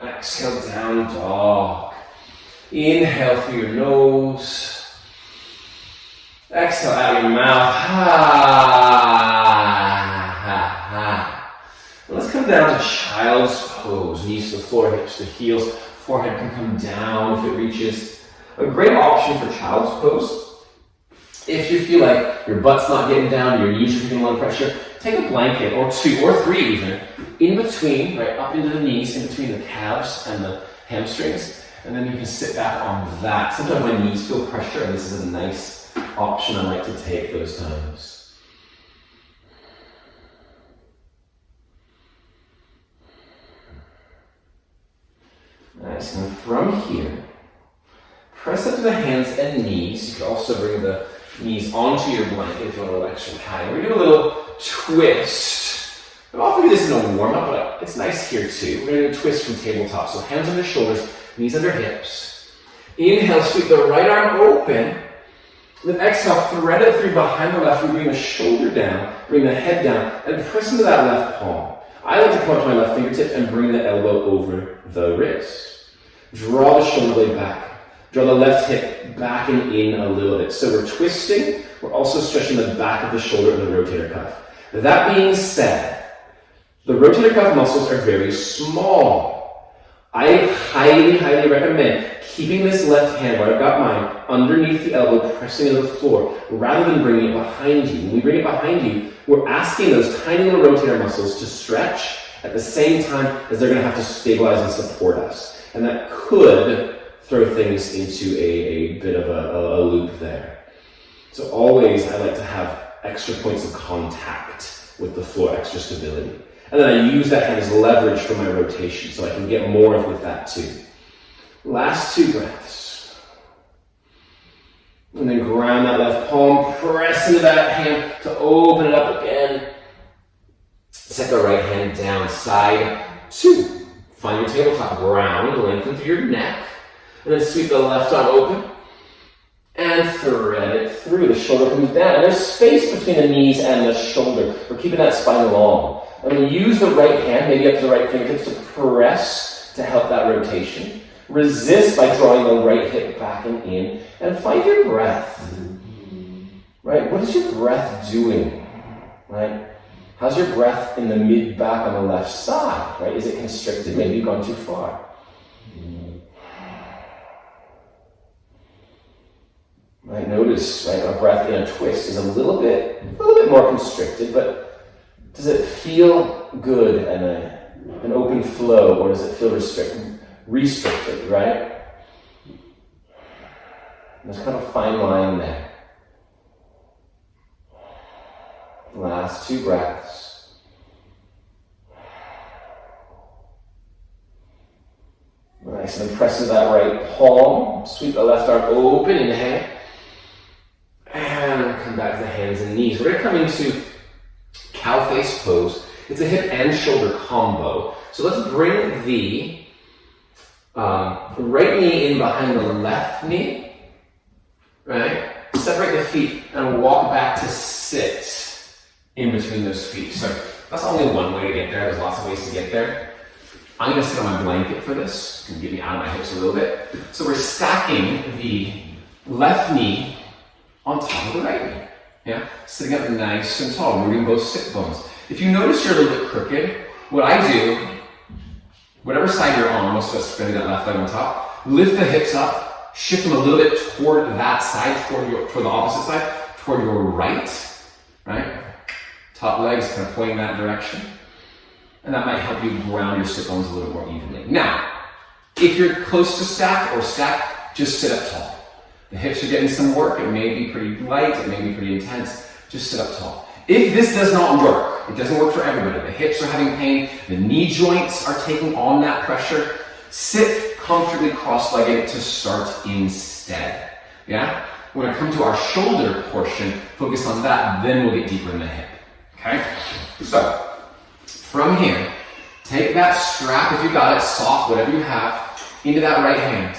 Exhale, down dog. Inhale through your nose. Exhale out of your mouth. Ha, ha, ha. And let's come down to child's pose. Knees to the floor, hips to heels. Forehead can come down if it reaches. A great option for child's pose. If you feel like your butt's not getting down, your knees are feeling a lot of pressure, take a blanket or two or three even, in between, right, up into the knees, in between the calves and the hamstrings, and then you can sit back on that. Sometimes my knees feel pressure, and this is a nice option I like to take those times. Nice, and from here, press up to the hands and knees. You can also bring the knees onto your blanket if you want a little extra padding. We're going to do a little twist. I'm offering this in a warm-up, but it's nice here too. We're going to do a twist from tabletop. So hands under shoulders, knees under hips. Inhale, sweep the right arm open. Then exhale, thread it through behind the left. We bring the shoulder down, bring the head down, and press into that left palm. I like to come up to my left fingertip and bring the elbow over the wrist. Draw the shoulder blade back. Draw the left hip back and in a little bit. So we're twisting. We're also stretching the back of the shoulder and the rotator cuff. That being said, the rotator cuff muscles are very small. I highly, highly recommend keeping this left hand, where I've got mine, underneath the elbow, pressing into the floor, rather than bringing it behind you. When we bring it behind you, we're asking those tiny little rotator muscles to stretch at the same time as they're going to have to stabilize and support us. And that could throw things into a bit of a loop there. So always I like to have extra points of contact with the floor, extra stability. And then I use that hand as leverage for my rotation, so I can get more with that too. Last two breaths. And then ground that left palm, press into that hand to open it up again. Set the right hand down, side two. Find your tabletop, ground, lengthen through your neck. And then sweep the left arm open and thread it through. The shoulder comes down. And there's space between the knees and the shoulder. We're keeping that spine long. And then use the right hand, maybe up to the right fingertips, to press to help that rotation. Resist by drawing the right hip back and in. And find your breath. Right? What is your breath doing? Right? How's your breath in the mid-back on the left side? Right? Is it constricted? Maybe you've gone too far. Right, notice, right, our breath in a twist is a little bit more constricted, but does it feel good and an open flow, or does it feel restricted, right? There's kind of a fine line there. Last two breaths. Nice, and then press into that right palm, sweep the left arm open, inhale. And come back to the hands and knees. We're going to come into cow face pose. It's a hip and shoulder combo. So let's bring the right knee in behind the left knee. Right? Separate the feet and walk back to sit in between those feet. So that's only one way to get there. There's lots of ways to get there. I'm going to sit on my blanket for this. It's going to get me out of my hips a little bit. So we're stacking the left knee on top of the right knee. Yeah? Sitting up nice and tall, moving both sit bones. If you notice you're a little bit crooked, what I do whatever side you're on, most of us are going to that left leg on top, lift the hips up, shift them a little bit toward that side, toward the opposite side, toward your right? Top leg is kind of pointing that direction. And that might help you ground your sit bones a little more evenly. Now, if you're close to stack or stack, just sit up tall. The hips are getting some work. It may be pretty light, it may be pretty intense. Just sit up tall. If this does not work, it doesn't work for everybody. The hips are having pain, the knee joints are taking on that pressure. Sit comfortably cross-legged to start instead. Yeah? When I come to our shoulder portion, focus on that, then we'll get deeper in the hip. Okay? So, from here, take that strap, if you got it, sock, whatever you have, into that right hand.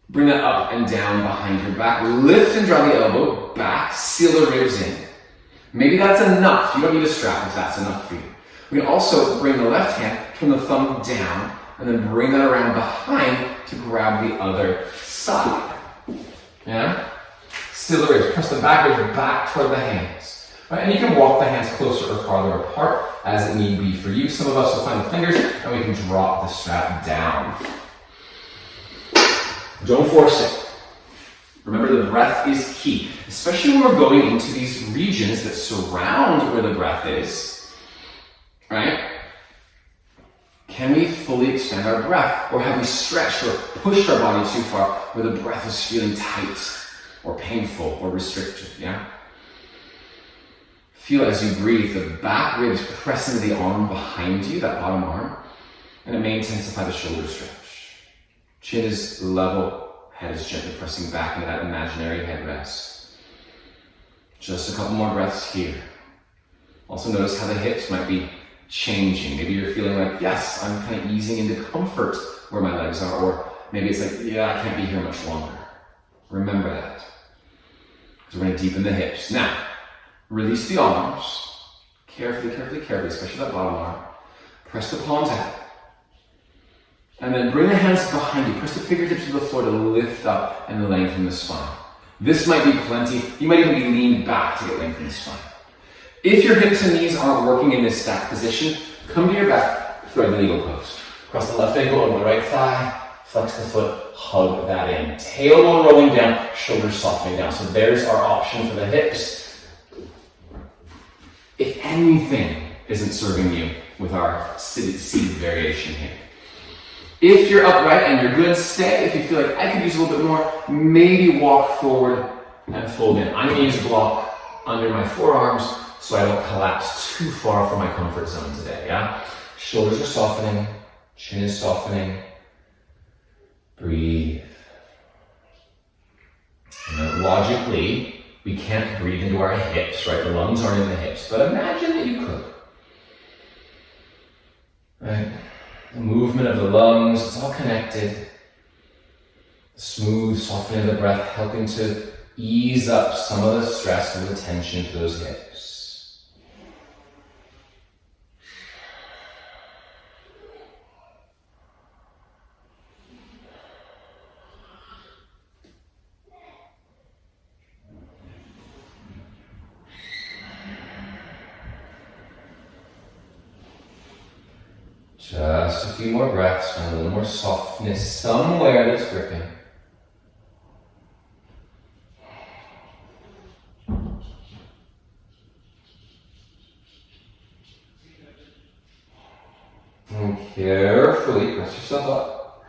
Bring that up and down behind your back. Lift and draw the elbow back, seal the ribs in. Maybe that's enough. You don't need a strap if that's enough for you. We can also bring the left hand, turn the thumb down, and then bring that around behind to grab the other side. Yeah? Seal the ribs. Press the back ribs back toward the hands. Right? And you can walk the hands closer or farther apart as it need be for you. Some of us will find the fingers, and we can drop the strap down. Don't force it. Remember, the breath is key, especially when we're going into these regions that surround where the breath is, right? Can we fully expand our breath, or have we stretched or pushed our body too far where the breath is feeling tight or painful or restricted, yeah? Feel as you breathe, the back ribs press into the arm behind you, that bottom arm, and it may intensify the shoulder stretch. Chin is level, head is gently pressing back into that imaginary headrest. Just a couple more breaths here. Also notice how the hips might be changing. Maybe you're feeling like, yes, I'm kind of easing into comfort where my legs are, or maybe it's like, yeah, I can't be here much longer. Remember that. Because we're going to deepen the hips. Now, release the arms. Carefully, especially that bottom arm. Press the palms out. And then bring the hands behind you. Press the fingertips to the floor to lift up and lengthen the spine. This might be plenty. You might even be leaned back to get length in the spine. If your hips and knees aren't working in this stacked position, come to your back, thread the eagle pose. Cross the left ankle over the right thigh, flex the foot, hug that in. Tailbone rolling down, shoulders softening down. So there's our option for the hips. If anything isn't serving you with our seated variation here. If you're upright and you're good, stay. If you feel like I could use a little bit more, maybe walk forward and fold in. I'm going to use a block under my forearms so I don't collapse too far from my comfort zone today, yeah? Shoulders are softening, chin is softening. Breathe. And logically, we can't breathe into our hips, right? The lungs aren't in the hips, but imagine that you could. Right? The movement of the lungs, it's all connected. The smooth softening of the breath, helping to ease up some of the stress and the tension to those hips. Just a few more breaths, find a little more softness somewhere that's gripping. And carefully press yourself up.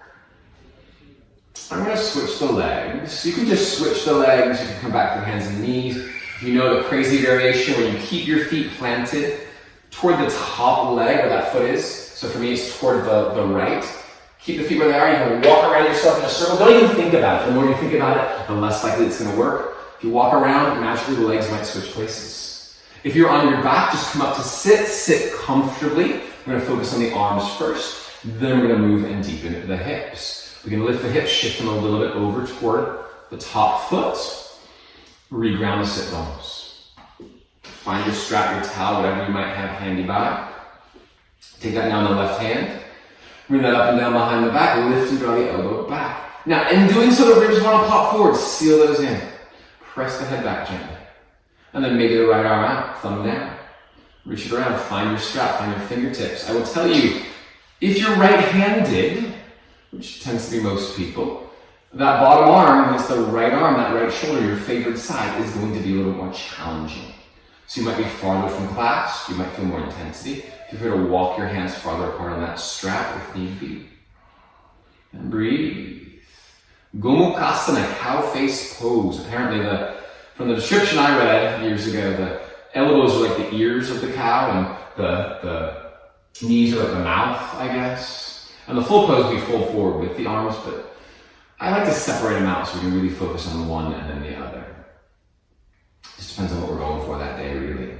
I'm going to switch the legs. You can just switch the legs. You can come back to hands and knees. If you know the crazy variation where you keep your feet planted toward the top leg where that foot is. So for me, it's toward the right. Keep the feet where they are. You can walk around yourself in a circle. Don't even think about it. The more you think about it, the less likely it's going to work. If you walk around, magically the legs might switch places. If you're on your back, just come up to sit. Sit comfortably. We're going to focus on the arms first. Then we're going to move and deepen the hips. We can lift the hips, shift them a little bit over toward the top foot. Reground the sit bones. Find your strap, your towel, whatever you might have handy by. Take that now in the left hand. Bring that up and down behind the back. Lift and draw the elbow back. Now, in doing so, the ribs want to pop forward. Seal those in. Press the head back gently. And then maybe the right arm out, thumb down. Reach it around, find your strap, find your fingertips. I will tell you, If you're right-handed, which tends to be most people, that bottom arm, that's the right arm, that right shoulder, your favored side, is going to be a little more challenging. So you might be farther from clasp, you might feel more intensity. Feel free to walk your hands farther apart on that strap if need be. And breathe. Gomukhasana, cow face pose. Apparently from the description I read years ago, the elbows are like the ears of the cow and the knees are like the mouth, I guess. And the full pose, we fold forward with the arms, but I like to separate them out so we can really focus on one and then the other. Just depends on what we're going for that day, really.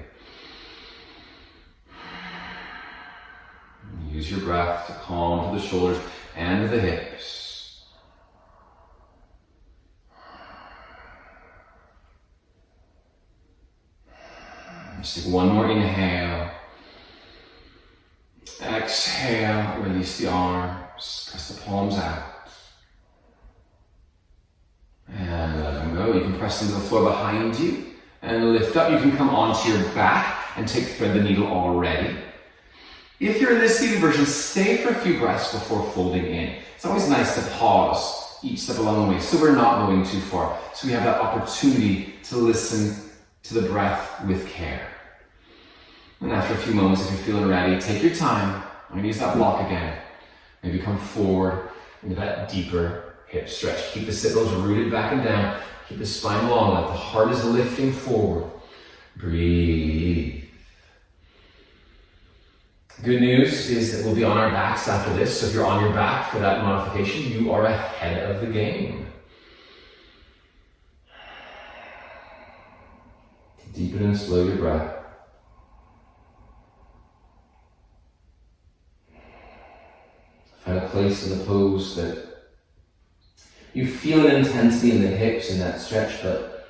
Use your breath to calm to the shoulders and the hips. Just take one more inhale. Exhale, release the arms, press the palms out. And let them go. You can press into the floor behind you and lift up. You can come onto your back and thread the needle already. If you're in this seated version, stay for a few breaths before folding in. It's always nice to pause each step along the way so we're not going too far. So we have that opportunity to listen to the breath with care. And after a few moments, if you're feeling ready, take your time. I'm going to use that block again. Maybe come forward into that deeper hip stretch. Keep the sit bones rooted back and down. Keep the spine long, like the heart is lifting forward. Breathe. Good news is that we'll be on our backs after this. So if you're on your back for that modification, you are ahead of the game. Deepen and slow your breath. Find a place in the pose that you feel an intensity in the hips in that stretch, but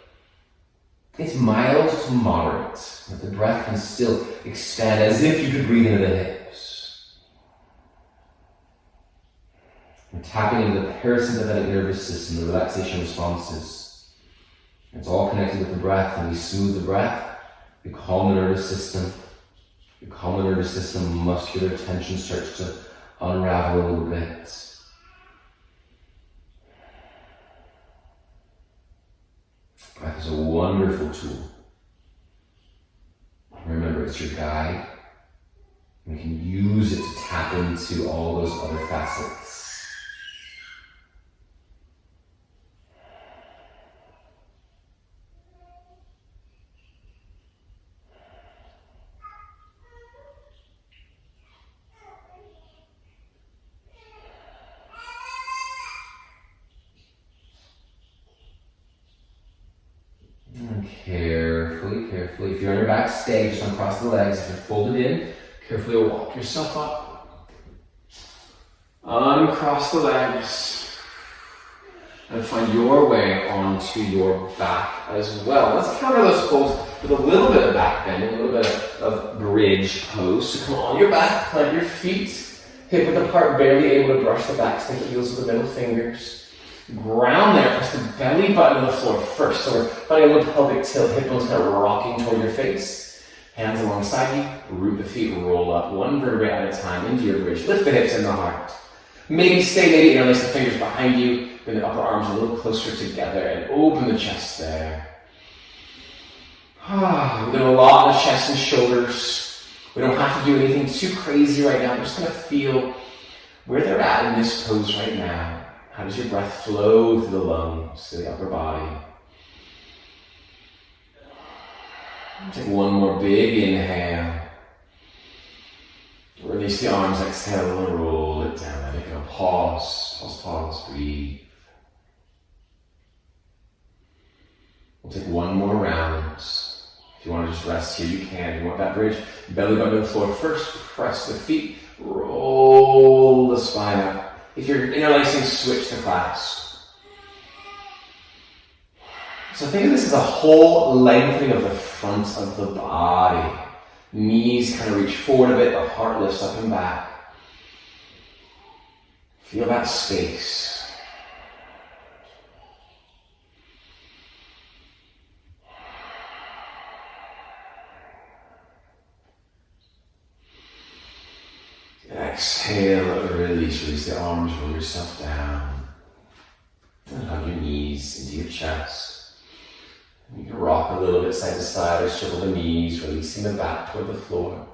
it's mild to moderate. That the breath can still expand as if you could breathe into the hips. We're tapping into the parasympathetic nervous system, the relaxation responses. It's all connected with the breath, and we soothe the breath, we calm the nervous system. We calm the nervous system, muscular tension starts to unravel a little bit. Breath is a wonderful tool. Remember, it's your guide. We can use it to tap into all those other facets. Carefully, if you're on your back, stay, just uncross the legs. If you're folded in, carefully walk yourself up. Uncross the legs. And find your way onto your back as well. Let's cover those folds with a little bit of back bend, a little bit of bridge pose. So come on your back, plant your feet, hip width apart, barely able to brush the backs of the heels with the middle fingers. Ground there, press the belly button to the floor first. So we're finding a little pelvic tilt, hip bones kind of rocking toward your face. Hands alongside you, root the feet, roll up one vertebrae at a time into your bridge. Lift the hips and the heart. Maybe stay, interlace the fingers behind you, bring the upper arms a little closer together and open the chest there. We're doing a lot on the chest and shoulders. We don't have to do anything too crazy right now. We're just going to feel where they're at in this pose right now. How does your breath flow through the lungs, to the upper body? Take one more big inhale. Release the arms, exhale, and roll it down. Let it go. Pause, breathe. We'll take one more round. If you want to just rest here, you can. If you want that bridge, belly button to the floor first. Press the feet, roll the spine up. If you're interlacing, switch to clasp. So think of this as a whole lengthening of the front of the body. Knees kind of reach forward a bit, the heart lifts up and back. Feel that space. exhale, release the arms, roll yourself down. And hug your knees into your chest. You can rock a little bit side to side or circle the knees, releasing the back toward the floor.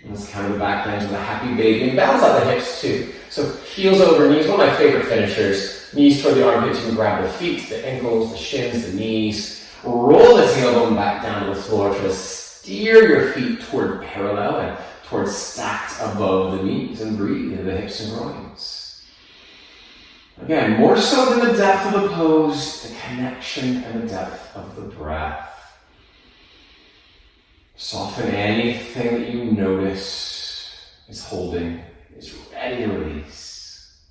And let's counter the back bend with a happy baby and balance out the hips too. So heels over knees, one of my favorite finishers. Knees toward the armpits, you can grab the feet, the ankles, the shins, the knees. Roll the tailbone back down to the floor. Try to steer your feet toward parallel and toward stacked above the knees, and breathe into the hips and groins. Again, more so than the depth of the pose, the connection and the depth of the breath. Soften anything that you notice is holding, is ready to release.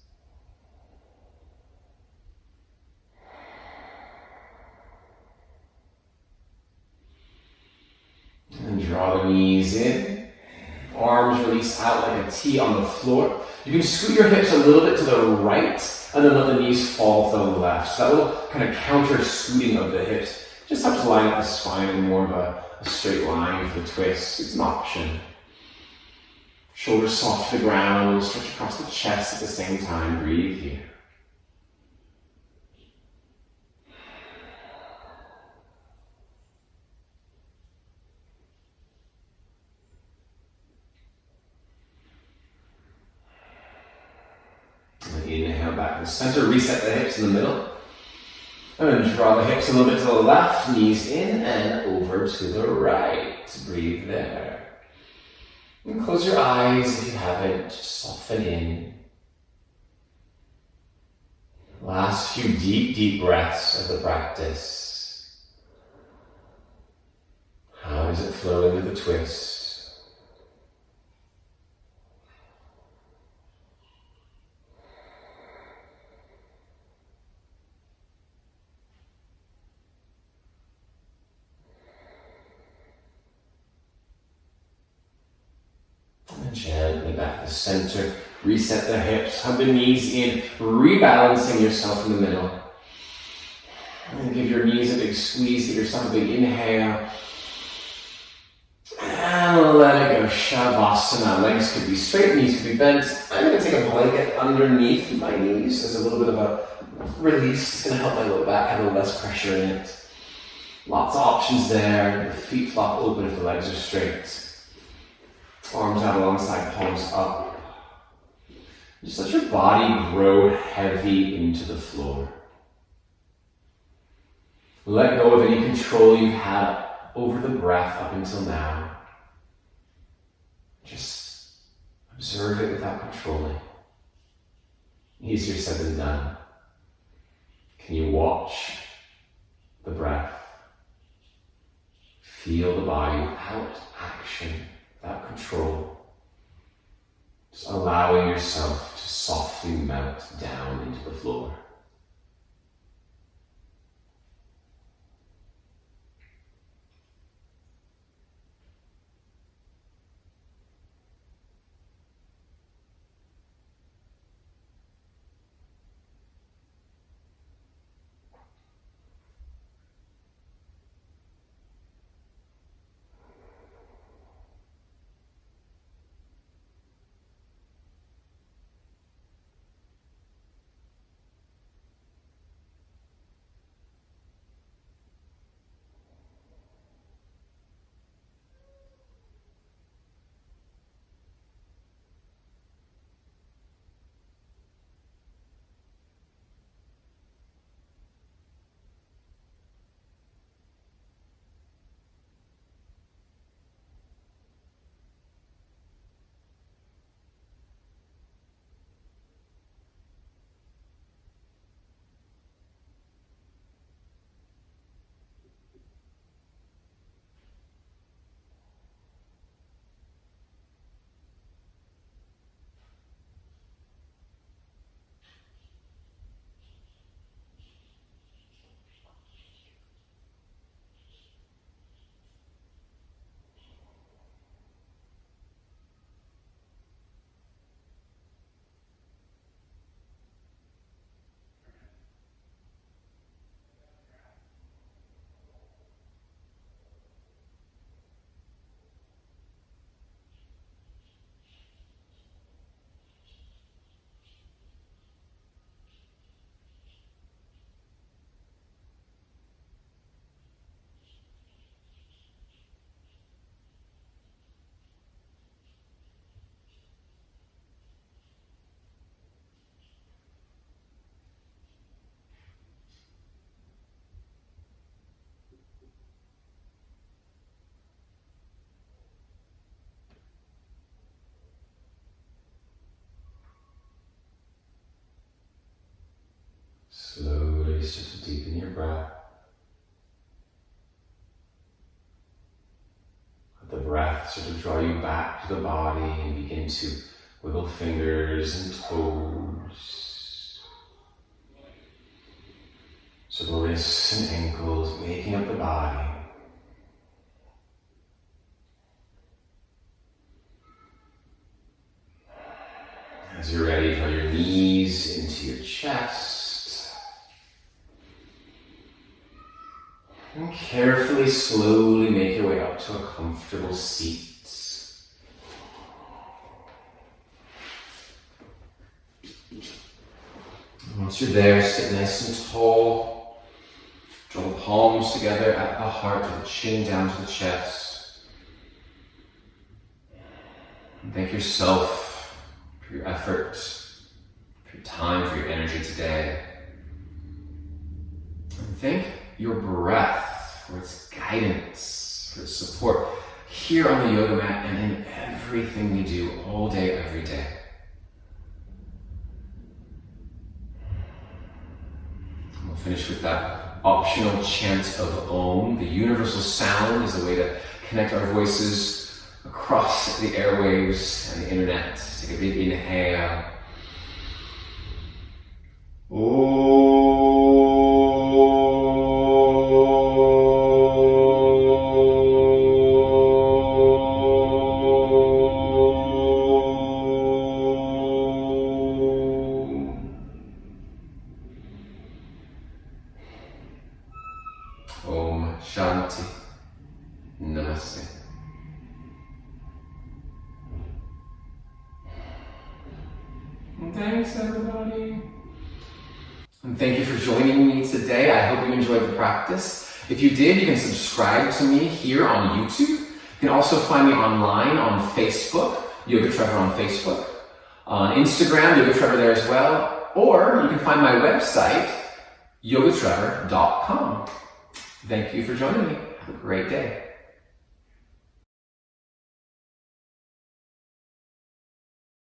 And draw the knees in. Arms release out like a T on the floor. You can scoot your hips a little bit to the right and then let the knees fall to the left. So that little kind of counter scooting of the hips just helps line up the spine in more of a straight line for the twist. It's an option. Shoulders soft to the ground, stretch across the chest at the same time. Breathe here. Inhale back to the center, reset the hips in the middle. And then draw the hips a little bit to the left, knees in and over to the right. Breathe there. And close your eyes if you haven't, just soften in. Last few deep, deep breaths of the practice. How does it flow into the twist? Gently back to the center, reset the hips, hug the knees in, rebalancing yourself in the middle. And give your knees a big squeeze, give yourself a big inhale. And let it go, Shavasana. Legs could be straight, knees could be bent. I'm going to take a blanket underneath my knees as a little bit of a release. It's going to help my low back have a little less pressure in it. Lots of options there. The feet flop open if the legs are straight. Arms out alongside, palms up. Just let your body grow heavy into the floor. Let go of any control you've had over the breath up until now. Just observe it without controlling. Easier said than done. Can you watch the breath? Feel the body without action. Without control, just allowing yourself to softly melt down into the floor. start to draw you back to the body and begin to wiggle fingers and toes. So the wrists and ankles, waking up the body. As you're ready, draw your knees into your chest. And carefully, slowly make your way up to a comfortable seat. And once you're there, sit nice and tall. Draw the palms together at the heart, with the chin down to the chest. And thank yourself for your effort, for your time, for your energy today. And thank your breath for its guidance, for its support here on the yoga mat and in everything we do all day, every day. And we'll finish with that optional chant of Om. The universal sound is a way to connect our voices across the airwaves and the internet. Take a big inhale. Om Shanti Namaste. Thanks, everybody. And thank you for joining me today. I hope you enjoyed the practice. If you did, you can subscribe to me here on YouTube. You can also find me online on Facebook, Yoga Trevor on Facebook. On Instagram, Yoga Trevor there as well. Or you can find my website, yogatrevor.com. Thank you for joining me. Have a great day.